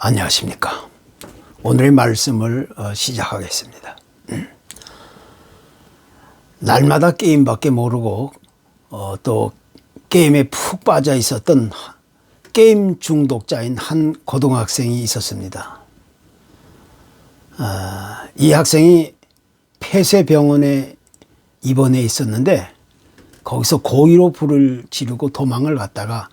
안녕하십니까. 오늘의 말씀을 시작하겠습니다. 날마다 게임밖에 모르고 또 게임에 푹 빠져 있었던 게임 중독자인 한 고등학생이 있었습니다. 이 학생이 폐쇄병원에 입원해 있었는데 거기서 고의로 불을 지르고 도망을 갔다가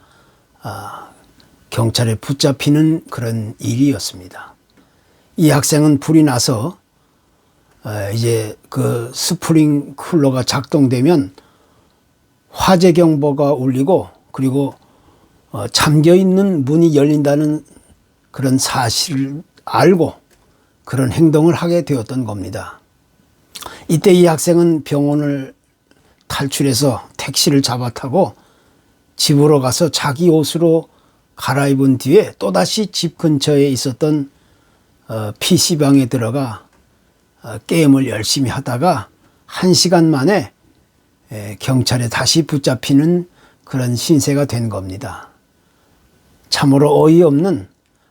경찰에 붙잡히는 그런 일이었습니다. 이 학생은 불이 나서 이제 그 스프링클러가 작동되면 화재 경보가 울리고 그리고 잠겨 있는 문이 열린다는 그런 사실을 알고 그런 행동을 하게 되었던 겁니다. 이때 이 학생은 병원을 탈출해서 택시를 잡아 타고 집으로 가서 자기 옷으로 갈아입은 뒤에 또다시 집 근처에 있었던 PC방에 들어가 게임을 열심히 하다가 1시간 만에 경찰에 다시 붙잡히는 그런 신세가 된 겁니다. 참으로 어이없는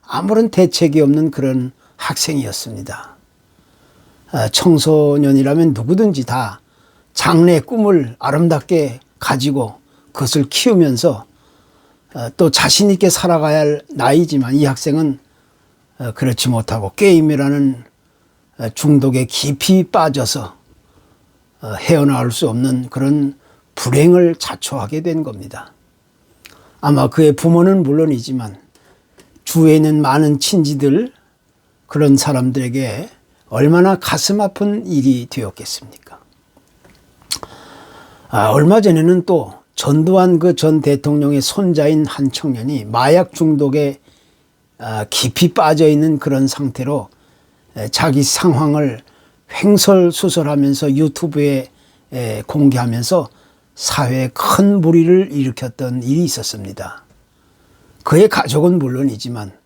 아무런 대책이 없는 그런 학생이었습니다. 청소년이라면 누구든지 다 장래의 꿈을 아름답게 가지고 그것을 키우면서 또 자신 있게 살아가야 할 나이지만 이 학생은 그렇지 못하고 게임이라는 중독에 깊이 빠져서 헤어나올 수 없는 그런 불행을 자초하게 된 겁니다. 아마 그의 부모는 물론이지만 주위에 있는 많은 친지들 그런 사람들에게 얼마나 가슴 아픈 일이 되었겠습니까? 얼마 전에는 또 전두환 그 전 대통령의 손자인 한 청년이 마약 중독에 깊이 빠져 있는 그런 상태로 자기 상황을 횡설수설하면서 유튜브에 공개하면서 사회에 큰 물의를 일으켰던 일이 있었습니다. 그의 가족은 물론이지만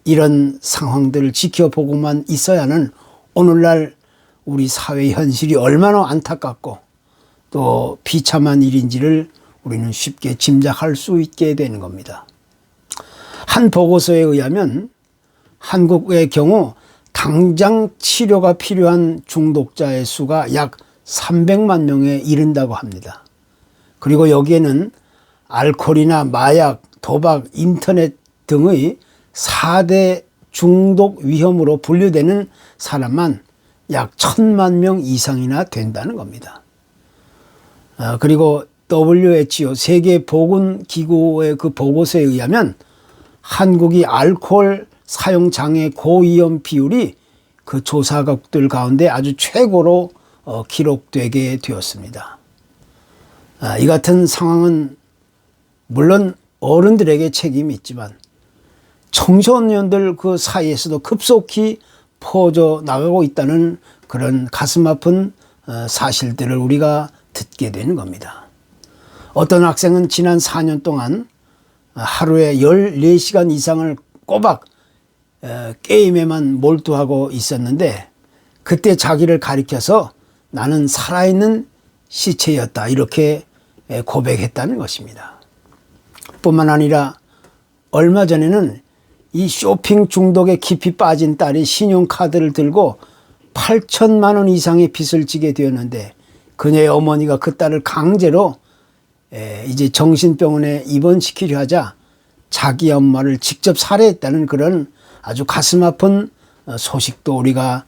이런 상황들을 지켜보고만 있어야 하는 오늘날 우리 사회의 현실이 얼마나 안타깝고 또 비참한 일인지를 우리는 쉽게 짐작할 수 있게 되는 겁니다. 한 보고서에 의하면 한국의 경우 당장 치료가 필요한 중독자의 수가 약 300만 명에 이른다고 합니다. 그리고 여기에는 알코올이나 마약, 도박, 인터넷 등의 4대 중독 위험으로 분류되는 사람만 약 1000만 명 이상이나 된다는 겁니다. 그리고 WHO 세계보건기구의 그 보고서에 의하면 한국이 알코올 사용 장애 고위험 비율이 그 조사국들 가운데 아주 최고로 기록되게 되었습니다. 이 같은 상황은 물론 어른들에게 책임이 있지만 청소년들 그 사이에서도 급속히 퍼져 나가고 있다는 그런 가슴 아픈 사실들을 우리가 듣게 되는 겁니다. 어떤 학생은 지난 4년 동안 하루에 14시간 이상을 꼬박 게임에만 몰두하고 있었는데 그때 자기를 가리켜서 나는 살아있는 시체였다 이렇게 고백했다는 것입니다. 뿐만 아니라 얼마 전에는 이 쇼핑 중독에 깊이 빠진 딸이 신용카드를 들고 8천만 원 이상의 빚을 지게 되었는데 그녀의 어머니가 그 딸을 강제로 이제 정신병원에 입원시키려 하자 자기 엄마를 직접 살해했다는 그런 아주 가슴 아픈 소식도 우리가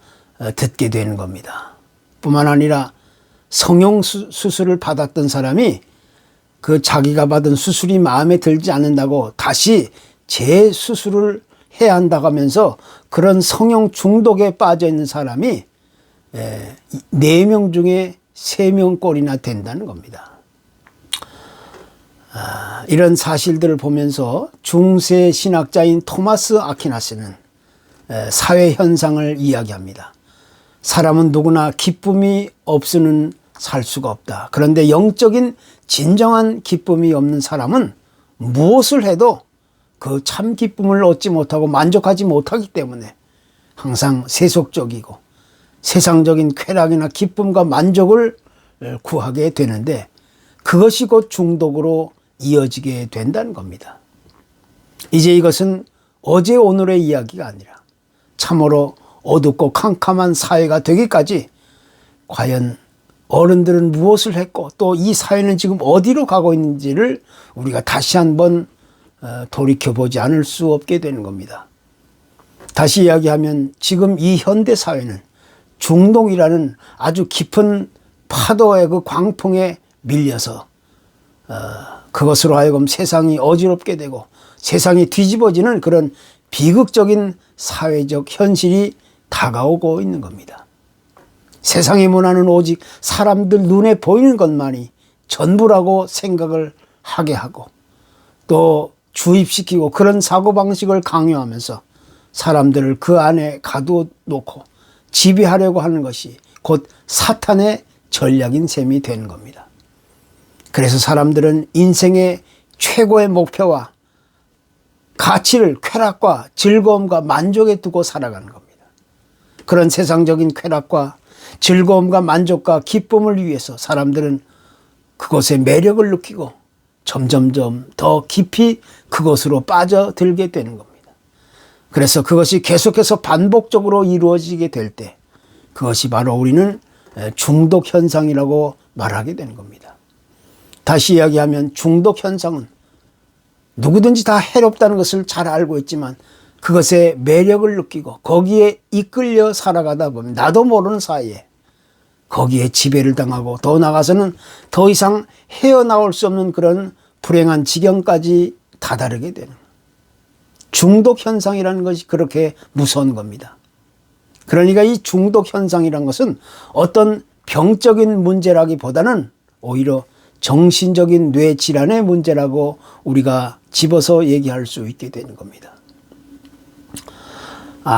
듣게 되는 겁니다. 뿐만 아니라 성형 수술을 받았던 사람이 그 자기가 받은 수술이 마음에 들지 않는다고 다시 재수술을 해야 한다고 하면서 그런 성형 중독에 빠져 있는 사람이 4명 중에 3명꼴이나 된다는 겁니다. 이런 사실들을 보면서 중세 신학자인 토마스 아퀴나스는 사회 현상을 이야기합니다. 사람은 누구나 기쁨이 없이는 살 수가 없다. 그런데 영적인 진정한 기쁨이 없는 사람은 무엇을 해도 그 참 기쁨을 얻지 못하고 만족하지 못하기 때문에 항상 세속적이고 세상적인 쾌락이나 기쁨과 만족을 구하게 되는데 그것이 곧 중독으로 이어지게 된다는 겁니다. 이제 이것은 어제 오늘의 이야기가 아니라 참으로 어둡고 캄캄한 사회가 되기까지 과연 어른들은 무엇을 했고 또 이 사회는 지금 어디로 가고 있는지를 우리가 다시 한번 돌이켜보지 않을 수 없게 되는 겁니다. 다시 이야기하면 지금 이 현대 사회는 중독이라는 아주 깊은 파도의 그 광풍에 밀려서 그것으로 하여금 세상이 어지럽게 되고 세상이 뒤집어지는 그런 비극적인 사회적 현실이 다가오고 있는 겁니다. 세상의 문화는 오직 사람들 눈에 보이는 것만이 전부라고 생각을 하게 하고 또 주입시키고 그런 사고방식을 강요하면서 사람들을 그 안에 가두어놓고 지배하려고 하는 것이 곧 사탄의 전략인 셈이 되는 겁니다. 그래서 사람들은 인생의 최고의 목표와 가치를 쾌락과 즐거움과 만족에 두고 살아가는 겁니다. 그런 세상적인 쾌락과 즐거움과 만족과 기쁨을 위해서 사람들은 그것의 매력을 느끼고 점점점 더 깊이 그것으로 빠져들게 되는 겁니다. 그래서 그것이 계속해서 반복적으로 이루어지게 될 때 그것이 바로 우리는 중독 현상이라고 말하게 되는 겁니다. 다시 이야기하면 중독 현상은 누구든지 다 해롭다는 것을 잘 알고 있지만 그것의 매력을 느끼고 거기에 이끌려 살아가다 보면 나도 모르는 사이에 거기에 지배를 당하고 더 나아가서는 더 이상 헤어나올 수 없는 그런 불행한 지경까지 다다르게 되는 중독 현상이라는 것이 그렇게 무서운 겁니다. 그러니까 이 중독 현상이라는 것은 어떤 병적인 문제라기보다는 오히려 정신적인 뇌 질환의 문제라고 우리가 집어서 얘기할 수 있게 되는 겁니다.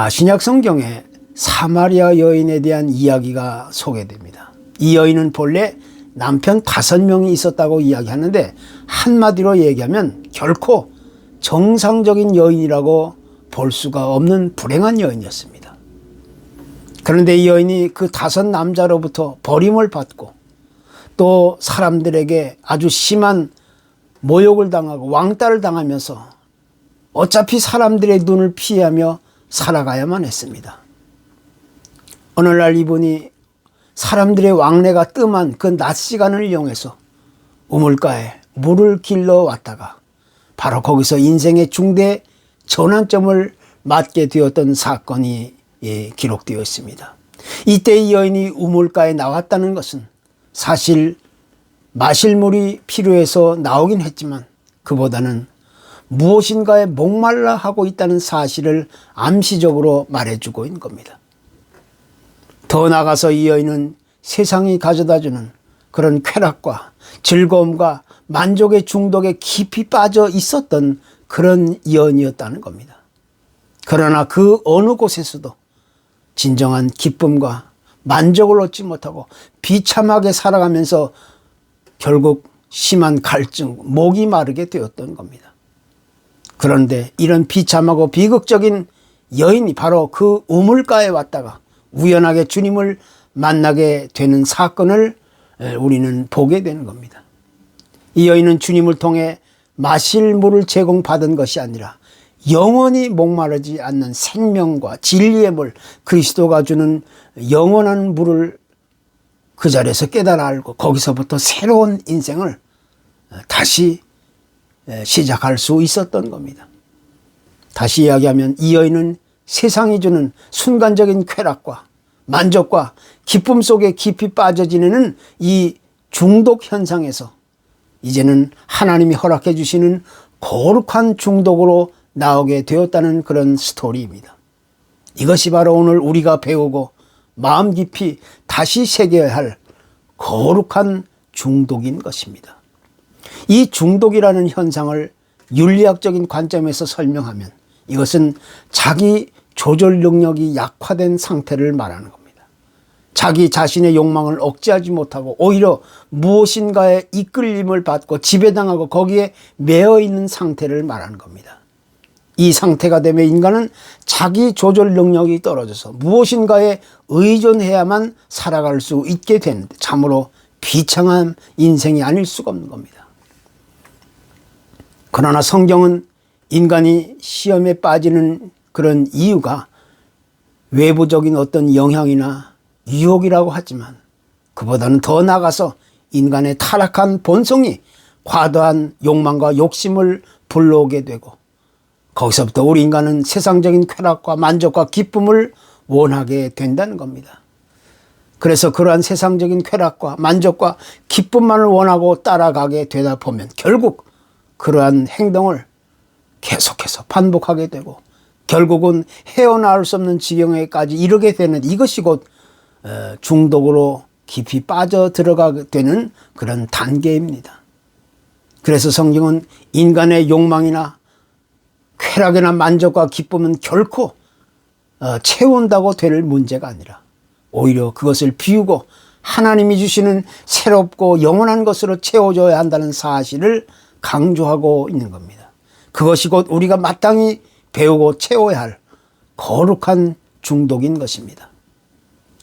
신약 성경에 사마리아 여인에 대한 이야기가 소개됩니다. 이 여인은 본래 남편 5명이 있었다고 이야기하는데 한마디로 얘기하면 결코 정상적인 여인이라고 볼 수가 없는 불행한 여인이었습니다. 그런데 이 여인이 그 5 남자로부터 버림을 받고 또 사람들에게 아주 심한 모욕을 당하고 왕따를 당하면서 어차피 사람들의 눈을 피하며 살아가야만 했습니다. 어느 날 이분이 사람들의 왕래가 뜸한 그 낮 시간을 이용해서 우물가에 물을 길러 왔다가 바로 거기서 인생의 중대 전환점을 맞게 되었던 사건이 기록되어 있습니다. 이때 이 여인이 우물가에 나왔다는 것은 사실 마실 물이 필요해서 나오긴 했지만 그보다는 무엇인가에 목말라 하고 있다는 사실을 암시적으로 말해주고 있는 겁니다. 더 나아가서 이 여인은 세상이 가져다주는 그런 쾌락과 즐거움과 만족의 중독에 깊이 빠져 있었던 그런 여인이었다는 겁니다. 그러나 그 어느 곳에서도 진정한 기쁨과 만족을 얻지 못하고 비참하게 살아가면서 결국 심한 갈증, 목이 마르게 되었던 겁니다. 그런데 이런 비참하고 비극적인 여인이 바로 그 우물가에 왔다가 우연하게 주님을 만나게 되는 사건을 우리는 보게 되는 겁니다. 이 여인은 주님을 통해 마실 물을 제공받은 것이 아니라 영원히 목마르지 않는 생명과 진리의 물, 그리스도가 주는 영원한 물을 그 자리에서 깨달아 알고 거기서부터 새로운 인생을 다시 시작할 수 있었던 겁니다. 다시 이야기하면 이 여인은 세상이 주는 순간적인 쾌락과 만족과 기쁨 속에 깊이 빠져 지내는 이 중독 현상에서 이제는 하나님이 허락해 주시는 거룩한 중독으로 나오게 되었다는 그런 스토리입니다. 이것이 바로 오늘 우리가 배우고 마음 깊이 다시 새겨야 할 거룩한 중독인 것입니다. 이 중독이라는 현상을 윤리학적인 관점에서 설명하면 이것은 자기 조절 능력이 약화된 상태를 말하는 겁니다. 자기 자신의 욕망을 억제하지 못하고 오히려 무엇인가에 이끌림을 받고 지배당하고 거기에 매여 있는 상태를 말하는 겁니다. 이 상태가 되면 인간은 자기 조절 능력이 떨어져서 무엇인가에 의존해야만 살아갈 수 있게 되는데 참으로 비참한 인생이 아닐 수가 없는 겁니다. 그러나 성경은 인간이 시험에 빠지는 그런 이유가 외부적인 어떤 영향이나 유혹이라고 하지만 그보다는 더 나아가서 인간의 타락한 본성이 과도한 욕망과 욕심을 불러오게 되고 거기서부터 우리 인간은 세상적인 쾌락과 만족과 기쁨을 원하게 된다는 겁니다. 그래서 그러한 세상적인 쾌락과 만족과 기쁨만을 원하고 따라가게 되다 보면 결국 그러한 행동을 계속해서 반복하게 되고 결국은 헤어나올 수 없는 지경에까지 이르게 되는 이것이 곧 중독으로 깊이 빠져 들어가게 되는 그런 단계입니다. 그래서 성경은 인간의 욕망이나 쾌락이나 만족과 기쁨은 결코 채운다고 될 문제가 아니라 오히려 그것을 비우고 하나님이 주시는 새롭고 영원한 것으로 채워줘야 한다는 사실을 강조하고 있는 겁니다. 그것이 곧 우리가 마땅히 배우고 채워야 할 거룩한 중독인 것입니다.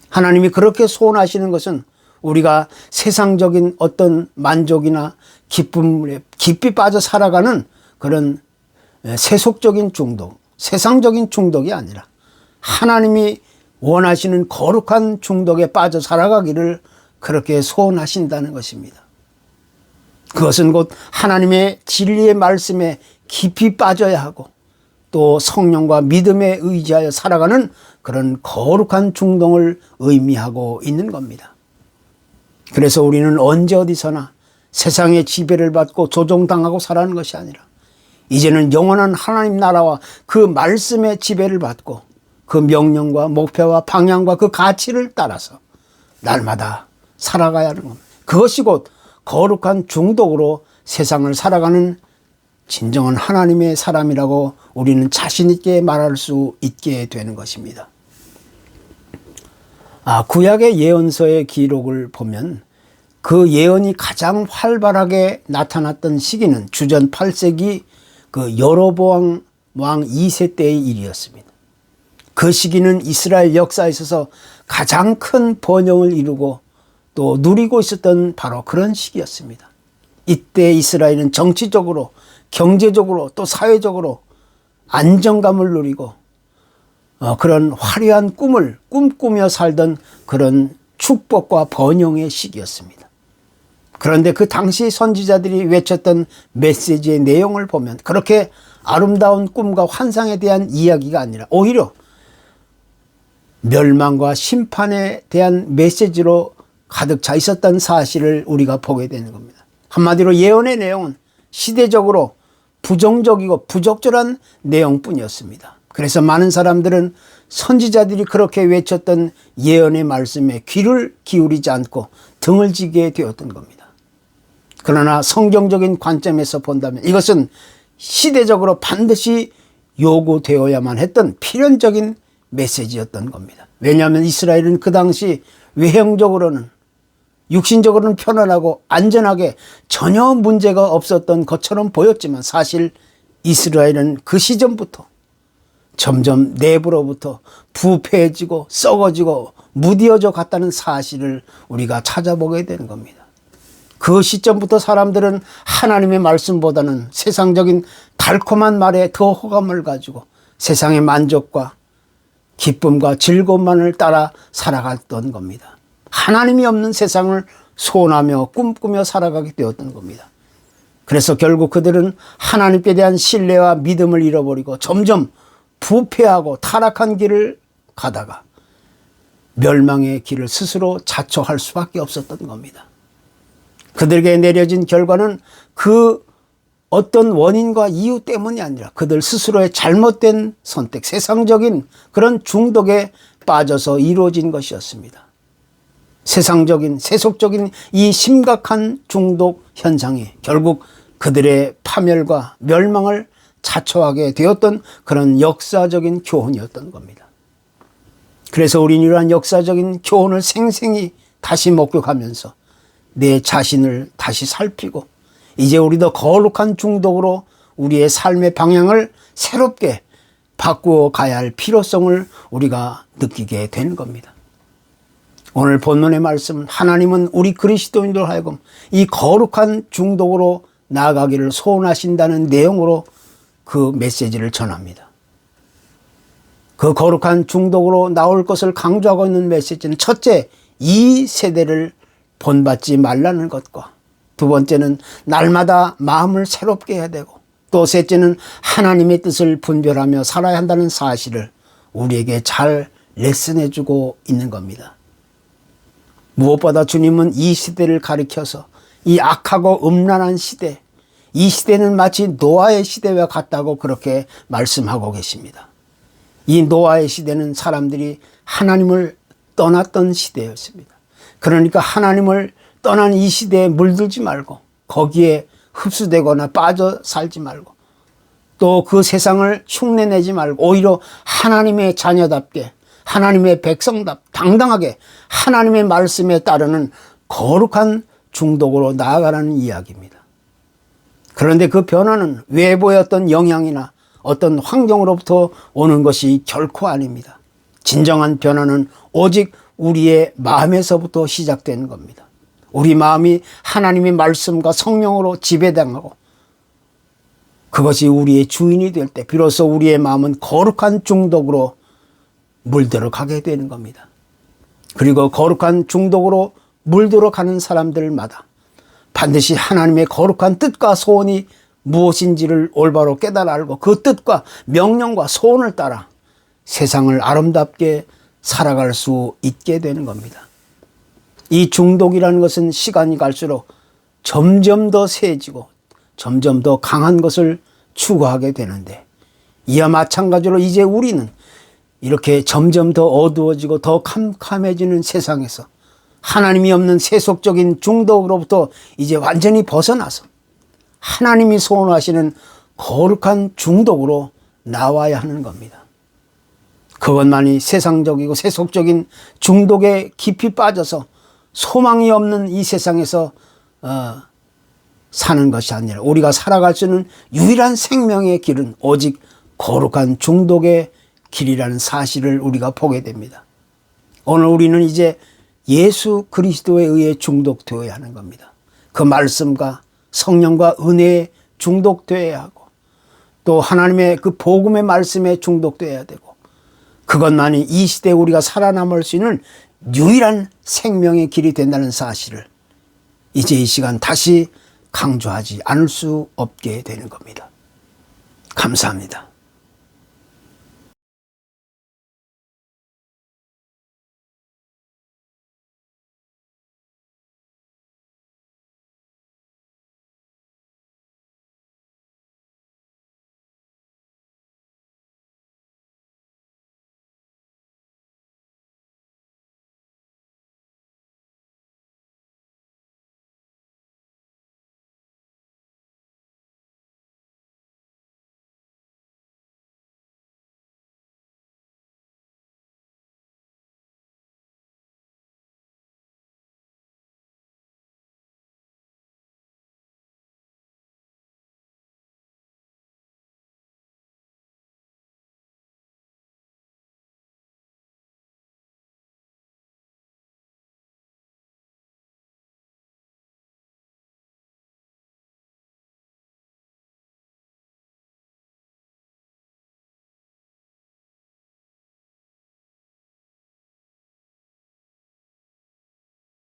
하나님이 그렇게 소원하시는 것은 우리가 세상적인 어떤 만족이나 기쁨에 깊이 빠져 살아가는 그런 세속적인 중독, 세상적인 중독이 아니라 하나님이 원하시는 거룩한 중독에 빠져 살아가기를 그렇게 소원하신다는 것입니다. 그것은 곧 하나님의 진리의 말씀에 깊이 빠져야 하고 또 성령과 믿음에 의지하여 살아가는 그런 거룩한 중독을 의미하고 있는 겁니다. 그래서 우리는 언제 어디서나 세상의 지배를 받고 조종당하고 살아가는 것이 아니라 이제는 영원한 하나님 나라와 그 말씀의 지배를 받고 그 명령과 목표와 방향과 그 가치를 따라서 날마다 살아가야 하는 겁니다. 그것이 곧 거룩한 중독으로 세상을 살아가는 진정한 하나님의 사람이라고 우리는 자신 있게 말할 수 있게 되는 것입니다. 구약의 예언서의 기록을 보면 그 예언이 가장 활발하게 나타났던 시기는 주전 8세기 그 여로보암 왕 2세 때의 일이었습니다. 그 시기는 이스라엘 역사에 있어서 가장 큰 번영을 이루고 또 누리고 있었던 바로 그런 시기였습니다. 이때 이스라엘은 정치적으로 경제적으로 또 사회적으로 안정감을 누리고 그런 화려한 꿈을 꿈꾸며 살던 그런 축복과 번영의 시기였습니다. 그런데 그 당시 선지자들이 외쳤던 메시지의 내용을 보면 그렇게 아름다운 꿈과 환상에 대한 이야기가 아니라 오히려 멸망과 심판에 대한 메시지로 가득 차 있었던 사실을 우리가 보게 되는 겁니다. 한마디로 예언의 내용은 시대적으로 부정적이고 부적절한 내용뿐이었습니다. 그래서 많은 사람들은 선지자들이 그렇게 외쳤던 예언의 말씀에 귀를 기울이지 않고 등을 지게 되었던 겁니다. 그러나 성경적인 관점에서 본다면 이것은 시대적으로 반드시 요구되어야만 했던 필연적인 메시지였던 겁니다. 왜냐하면 이스라엘은 그 당시 외형적으로는 육신적으로는 편안하고 안전하게 전혀 문제가 없었던 것처럼 보였지만 사실 이스라엘은 그 시점부터 점점 내부로부터 부패해지고 썩어지고 무디어져 갔다는 사실을 우리가 찾아보게 되는 겁니다. 그 시점부터 사람들은 하나님의 말씀보다는 세상적인 달콤한 말에 더 호감을 가지고 세상의 만족과 기쁨과 즐거움만을 따라 살아갔던 겁니다. 하나님이 없는 세상을 소원하며 꿈꾸며 살아가게 되었던 겁니다. 그래서 결국 그들은 하나님께 대한 신뢰와 믿음을 잃어버리고 점점 부패하고 타락한 길을 가다가 멸망의 길을 스스로 자초할 수밖에 없었던 겁니다. 그들에게 내려진 결과는 그 어떤 원인과 이유 때문이 아니라 그들 스스로의 잘못된 선택, 세상적인 그런 중독에 빠져서 이루어진 것이었습니다. 세상적인, 세속적인 이 심각한 중독 현상이 결국 그들의 파멸과 멸망을 자초하게 되었던 그런 역사적인 교훈이었던 겁니다. 그래서 우리는 이러한 역사적인 교훈을 생생히 다시 목격하면서 내 자신을 다시 살피고 이제 우리도 거룩한 중독으로 우리의 삶의 방향을 새롭게 바꾸어 가야 할 필요성을 우리가 느끼게 되는 겁니다. 오늘 본문의 말씀은 하나님은 우리 그리스도인들 하여금 이 거룩한 중독으로 나아가기를 소원하신다는 내용으로 그 메시지를 전합니다. 그 거룩한 중독으로 나올 것을 강조하고 있는 메시지는 첫째, 이 세대를 본받지 말라는 것과 두 번째는 날마다 마음을 새롭게 해야 되고 또 셋째는 하나님의 뜻을 분별하며 살아야 한다는 사실을 우리에게 잘 레슨해 주고 있는 겁니다. 무엇보다 주님은 이 시대를 가리켜서 이 악하고 음란한 시대, 이 시대는 마치 노아의 시대와 같다고 그렇게 말씀하고 계십니다. 이 노아의 시대는 사람들이 하나님을 떠났던 시대였습니다. 그러니까 하나님을 떠난 이 시대에 물들지 말고 거기에 흡수되거나 빠져 살지 말고 또 그 세상을 흉내내지 말고 오히려 하나님의 자녀답게 하나님의 백성답 당당하게 하나님의 말씀에 따르는 거룩한 중독으로 나아가라는 이야기입니다. 그런데 그 변화는 외부의 어떤 영향이나 어떤 환경으로부터 오는 것이 결코 아닙니다. 진정한 변화는 오직 우리의 마음에서부터 시작되는 겁니다. 우리 마음이 하나님의 말씀과 성령으로 지배당하고 그것이 우리의 주인이 될 때 비로소 우리의 마음은 거룩한 중독으로 물들어 가게 되는 겁니다. 그리고 거룩한 중독으로 물들어 가는 사람들마다 반드시 하나님의 거룩한 뜻과 소원이 무엇인지를 올바로 깨달아 알고 그 뜻과 명령과 소원을 따라 세상을 아름답게 살아갈 수 있게 되는 겁니다. 이 중독이라는 것은 시간이 갈수록 점점 더 세지고 점점 더 강한 것을 추구하게 되는데 이와 마찬가지로 이제 우리는 이렇게 점점 더 어두워지고 더 캄캄해지는 세상에서 하나님이 없는 세속적인 중독으로부터 이제 완전히 벗어나서 하나님이 소원하시는 거룩한 중독으로 나와야 하는 겁니다. 그것만이 세상적이고 세속적인 중독에 깊이 빠져서 소망이 없는 이 세상에서 사는 것이 아니라 우리가 살아갈 수 있는 유일한 생명의 길은 오직 거룩한 중독의 길이라는 사실을 우리가 보게 됩니다. 오늘 우리는 이제 예수 그리스도에 의해 중독되어야 하는 겁니다. 그 말씀과 성령과 은혜에 중독되어야 하고 또 하나님의 그 복음의 말씀에 중독되어야 되고 그것만이 이 시대에 우리가 살아남을 수 있는 유일한 생명의 길이 된다는 사실을 이제 이 시간 다시 강조하지 않을 수 없게 되는 겁니다. 감사합니다.